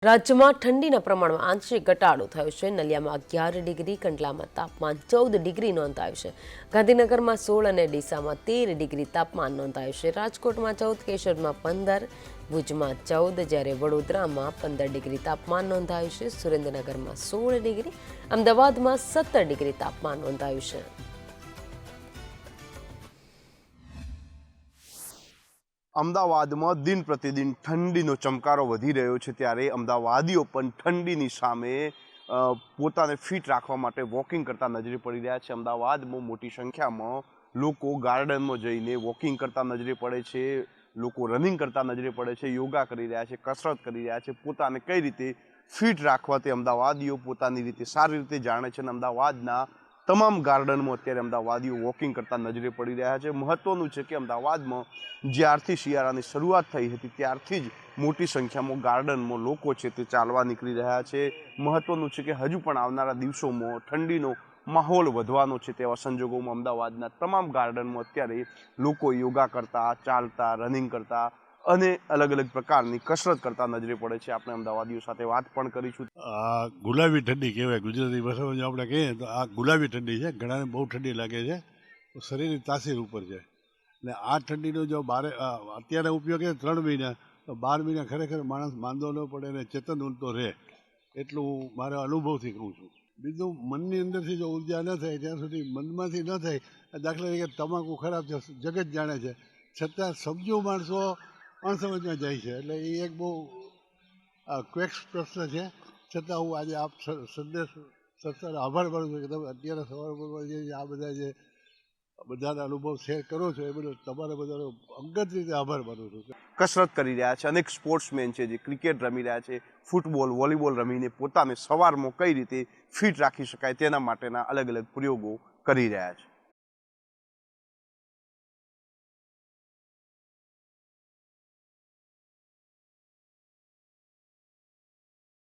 રાજ્યમાં ઠંડીના પ્રમાણમાં આંશિક ઘટાડો થયો છે। નલિયામાં 11 ડિગ્રી, કંડલામાં તાપમાન 14 ડિગ્રી નોંધાયું છે। ગાંધીનગરમાં 16 અને ડીસામાં 13 ડિગ્રી તાપમાન નોંધાયું છે। રાજકોટમાં 14, કેશોદમાં 15, ભુજમાં 14, જ્યારે વડોદરામાં 15 ડિગ્રી તાપમાન નોંધાયું છે। સુરેન્દ્રનગરમાં 16 ડિગ્રી, અમદાવાદમાં 17 ડિગ્રી તાપમાન નોંધાયું છે। અમદાવાદમાં દિન પ્રતિદિન ઠંડીનો ચમકારો વધી રહ્યો છે, ત્યારે અમદાવાદીઓ પણ ઠંડીની સામે પોતાને ફિટ રાખવા માટે વોકિંગ કરતા નજરે પડી રહ્યા છે। અમદાવાદમાં મોટી સંખ્યામાં લોકો ગાર્ડનમાં જઈને વોકિંગ કરતા નજરે પડે છે, લોકો રનિંગ કરતા નજરે પડે છે, યોગા કરી રહ્યા છે, કસરત કરી રહ્યા છે। પોતાને કઈ રીતે ફિટ રાખવા તે અમદાવાદીઓ પોતાની રીતે સારી રીતે જાણે છે અને અમદાવાદના તમામ ગાર્ડનમાં અત્યારે અમદાવાદીઓ વોકિંગ કરતા નજરે પડી રહ્યા છે। મહત્વનું છે કે અમદાવાદમાં જ્યારથી શિયાળાની શરૂઆત થઈ હતી ત્યારથી જ મોટી સંખ્યામાં ગાર્ડનમાં લોકો છે તે ચાલવા નીકળી રહ્યા છે। મહત્વનું છે કે હજુ પણ આવનારા દિવસોમાં ઠંડીનો માહોલ વધવાનો છે, તેવા સંજોગોમાં અમદાવાદના તમામ ગાર્ડનમાં અત્યારે લોકો યોગા કરતા, ચાલતા, રનિંગ કરતા અને અલગ અલગ પ્રકારની કસરત કરતા નજરે પડે છે। આપણે અમદાવાદીઓ સાથે વાત પણ કરીશું। આ ગુલાબી ઠંડી કહેવાય ગુજરાતી ભાષામાં જો આપણે કહીએ તો આ ગુલાબી ઠંડી છે। ઘણાને બહુ ઠંડી લાગે છે, શરીરની તાસીર ઉપર છે ને આ ઠંડીનો જો અત્યારે ઉપયોગ છે 3 મહિના, તો 12 મહિના ખરેખર માણસ માંદો ન પડે અને ચેતન ઉલટો રહે, એટલું મારા અનુભવથી કહું છું। બીજું, મનની અંદરથી જો ઉર્જા ન થાય ત્યાં સુધી મનમાંથી ન થાય। દાખલા તરીકે તમાકુ ખરાબ છે, જગત જાણે છે, છતાં સમજુ માણસો અણસમજમાં જાય છે, એટલે એ એક બહુ ક્વેક્સ પ્રશ્ન છે। છતાં હું આજે આપ સંદેશ સંસ્થાનો આભાર માનું છું કે તમે અત્યારે સવારમાં જે આ બધાના અનુભવ શેર કરો છો, એ બધો તમારા બધાનો અંગત રીતે આભાર માનું છું। કસરત કરી રહ્યા છે, અનેક સ્પોર્ટ્સમેન છે જે ક્રિકેટ રમી રહ્યા છે, ફૂટબોલ, વોલીબોલ રમીને પોતાને સવારમાં કઈ રીતે ફિટ રાખી શકાય તેના માટેના અલગ અલગ પ્રયોગો કરી રહ્યા છે।